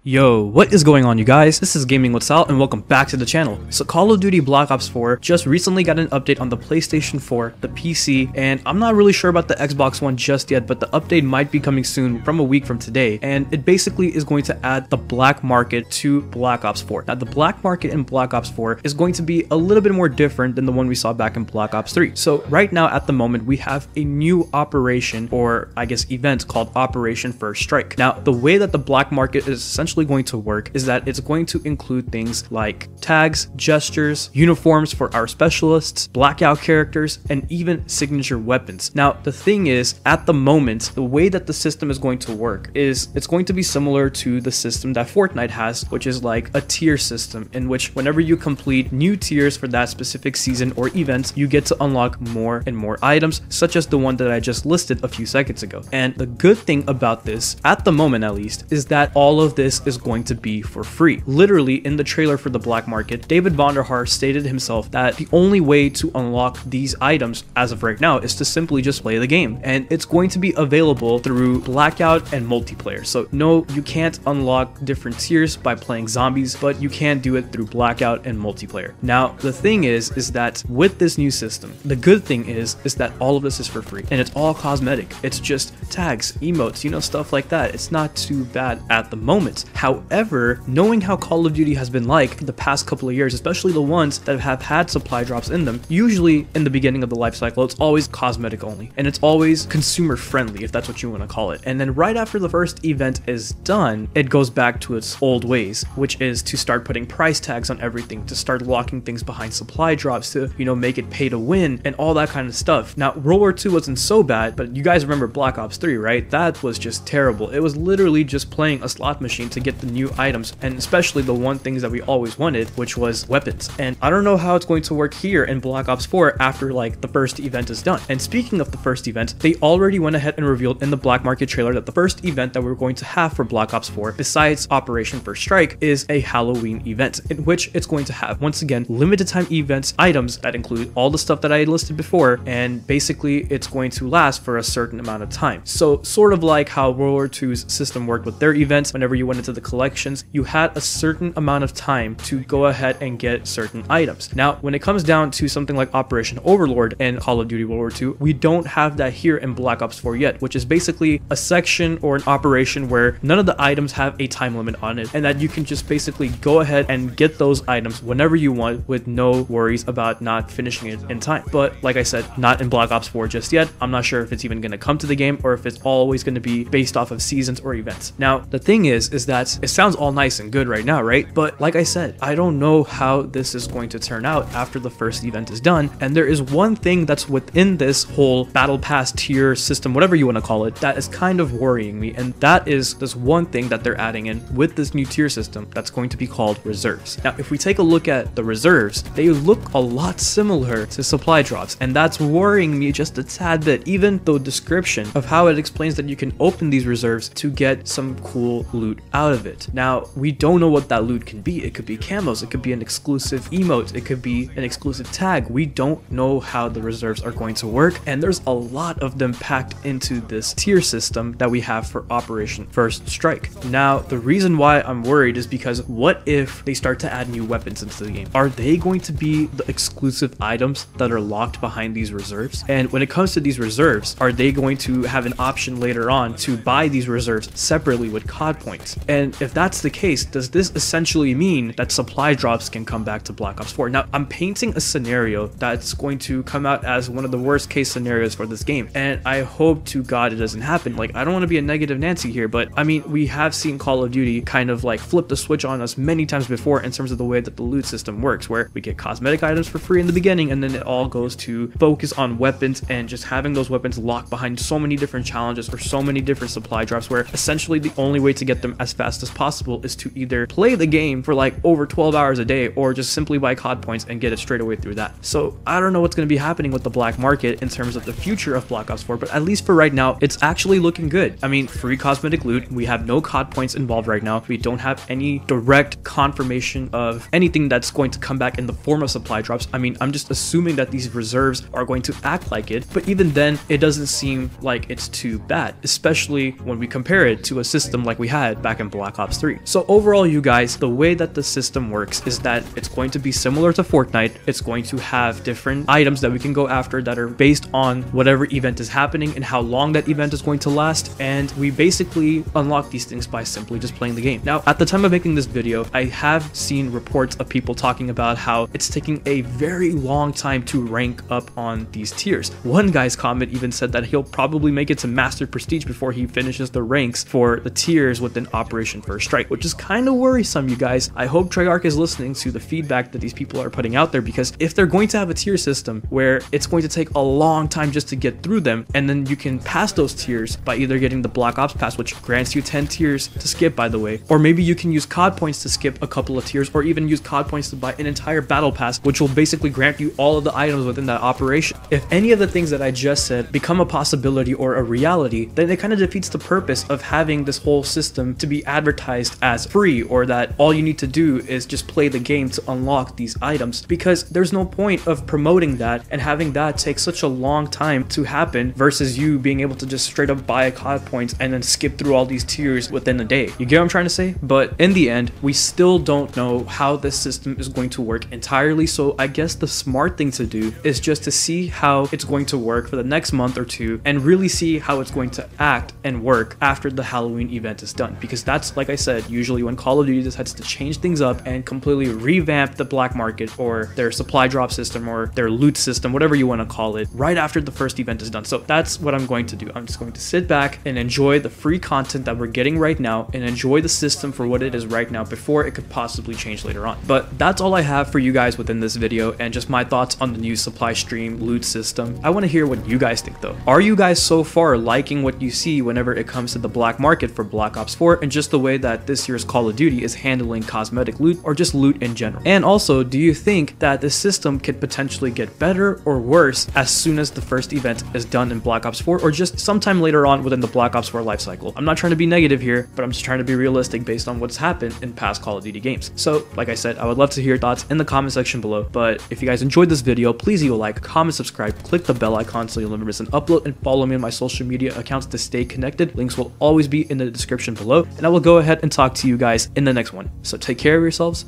Yo, what is going on, you guys? This is GamingWithSal and welcome back to the channel. So Call of Duty Black Ops 4 just recently got an update on the PlayStation 4, the PC, and I'm not really sure about the Xbox One just yet, but the update might be coming soon from a week from today, and it basically is going to add the black market to Black Ops 4. Now, the black market in Black Ops 4 is going to be a little bit more different than the one we saw back in Black Ops 3. So right now, at the moment, we have a new operation, or I guess event, called Operation First Strike. Now, the way that the black market is essentially going to work is that it's going to include things like tags, gestures, uniforms for our specialists, blackout characters, and even signature weapons. Now, the thing is, at the moment, the way that the system is going to work is it's going to be similar to the system that Fortnite has, which is like a tier system in which whenever you complete new tiers for that specific season or event, you get to unlock more and more items, such as the one that I just listed a few seconds ago. And the good thing about this, at the moment at least, is that all of this is going to be for free. Literally, in the trailer for the black market, David Vonderhaar stated himself that the only way to unlock these items as of right now is to simply just play the game, and it's going to be available through blackout and multiplayer. So no, you can't unlock different tiers by playing zombies, but you can do it through blackout and multiplayer. Now, the thing is that with this new system, the good thing is that all of this is for free, and it's all cosmetic. It's just tags, emotes, you know, stuff like that. It's not too bad at the moment. However, knowing how Call of Duty has been like the past couple of years, especially the ones that have had supply drops in them, usually in the beginning of the life cycle, it's always cosmetic only, and it's always consumer friendly, if that's what you want to call it. And then right after the first event is done, it goes back to its old ways, which is to start putting price tags on everything, to start locking things behind supply drops, to, you know, make it pay to win and all that kind of stuff. Now, World War II wasn't so bad, but you guys remember Black Ops 3, right? That was just terrible. It was literally just playing a slot machine to get the new items, and especially the one things that we always wanted, which was weapons. And I don't know how it's going to work here in Black Ops 4 after like the first event is done. And speaking of the first event, they already went ahead and revealed in the black market trailer that the first event that we're going to have for Black Ops 4, besides Operation First Strike, is a Halloween event, in which it's going to have, once again, limited time events, items that include all the stuff that I listed before, and basically it's going to last for a certain amount of time. So sort of like how World War II's system worked with their events. Whenever you went into the collections, you had a certain amount of time to go ahead and get certain items. Now, when it comes down to something like Operation Overlord and Call of Duty World War II, we don't have that here in Black Ops 4 yet, which is basically a section or an operation where none of the items have a time limit on it, and that you can just basically go ahead and get those items whenever you want with no worries about not finishing it in time. But like I said, not in Black Ops 4 just yet. I'm not sure if it's even going to come to the game or if it's always going to be based off of seasons or events. Now, the thing is that it sounds all nice and good right now, right? But like I said, I don't know how this is going to turn out after the first event is done. And there is one thing that's within this whole battle pass tier system, whatever you want to call it, that is kind of worrying me. And that is this one thing that they're adding in with this new tier system that's going to be called reserves. Now, if we take a look at the reserves, they look a lot similar to supply drops. And that's worrying me just a tad bit, even the description of how it explains that you can open these reserves to get some cool loot out of it. Now, we don't know what that loot can be. It could be camos, it could be an exclusive emote, it could be an exclusive tag. We don't know how the reserves are going to work, and there's a lot of them packed into this tier system that we have for Operation First Strike. Now, the reason why I'm worried is because what if they start to add new weapons into the game? Are they going to be the exclusive items that are locked behind these reserves? And when it comes to these reserves, are they going to have an option later on to buy these reserves separately with COD points? And if that's the case, does this essentially mean that supply drops can come back to Black Ops 4? Now, I'm painting a scenario that's going to come out as one of the worst case scenarios for this game, and I hope to God it doesn't happen. Like, I don't want to be a negative Nancy here, but I mean, we have seen Call of Duty kind of like flip the switch on us many times before in terms of the way that the loot system works, where we get cosmetic items for free in the beginning, and then it all goes to focus on weapons and just having those weapons locked behind so many different challenges or so many different supply drops, where essentially the only way to get them as fast as possible is to either play the game for like over 12 hours a day or just simply buy COD points and get it straight away through that. So I don't know what's going to be happening with the black market in terms of the future of Black Ops 4, but at least for right now, it's actually looking good. I mean, free cosmetic loot, we have no COD points involved right now, we don't have any direct confirmation of anything that's going to come back in the form of supply drops. I mean, I'm just assuming that these reserves are going to act like it, but even then, it doesn't seem like it's too bad, especially when we compare it to a system like we had back in Black Ops 3. So overall, you guys, the way that the system works is that it's going to be similar to Fortnite. It's going to have different items that we can go after that are based on whatever event is happening and how long that event is going to last, and we basically unlock these things by simply just playing the game. Now, at the time of making this video, I have seen reports of people talking about how it's taking a very long time to rank up on these tiers. One guy's comment even said that he'll probably make it to Master Prestige before he finishes the ranks for the tiers within Operation First Strike, which is kind of worrisome, you guys. I hope Treyarch is listening to the feedback that these people are putting out there, because if they're going to have a tier system where it's going to take a long time just to get through them, and then you can pass those tiers by either getting the Black Ops Pass, which grants you 10 tiers to skip, by the way, or maybe you can use COD points to skip a couple of tiers, or even use COD points to buy an entire battle pass, which will basically grant you all of the items within that operation. If any of the things that I just said become a possibility or a reality, then it kind of defeats the purpose of having this whole system to be advertised as free, or that all you need to do is just play the game to unlock these items, because there's no point of promoting that and having that take such a long time to happen versus you being able to just straight up buy a COD points and then skip through all these tiers within a day. You get what I'm trying to say? But in the end, we still don't know how this system is going to work entirely, so I guess the smart thing to do is just to see how it's going to work for the next month or two and really see how it's going to act and work after the Halloween event is done, because that's, like I said, usually when Call of Duty decides to change things up and completely revamp the black market or their supply drop system or their loot system, whatever you want to call it, right after the first event is done. So that's what I'm going to do. I'm just going to sit back and enjoy the free content that we're getting right now and enjoy the system for what it is right now before it could possibly change later on. But that's all I have for you guys within this video, and just my thoughts on the new supply stream loot system. I want to hear what you guys think though. Are you guys so far liking what you see whenever it comes to the black market for Black Ops 4 and just the way that this year's Call of Duty is handling cosmetic loot or just loot in general? And also, do you think that this system could potentially get better or worse as soon as the first event is done in Black Ops 4, or just sometime later on within the Black Ops 4 lifecycle? I'm not trying to be negative here, but I'm just trying to be realistic based on what's happened in past Call of Duty games. So like I said, I would love to hear your thoughts in the comment section below. But if you guys enjoyed this video, please leave a like, comment, subscribe, click the bell icon so you'll never miss an upload, and follow me on my social media accounts to stay connected. Links will always be in the description below, and I will go ahead and talk to you guys in the next one. So take care of yourselves,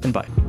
and bye.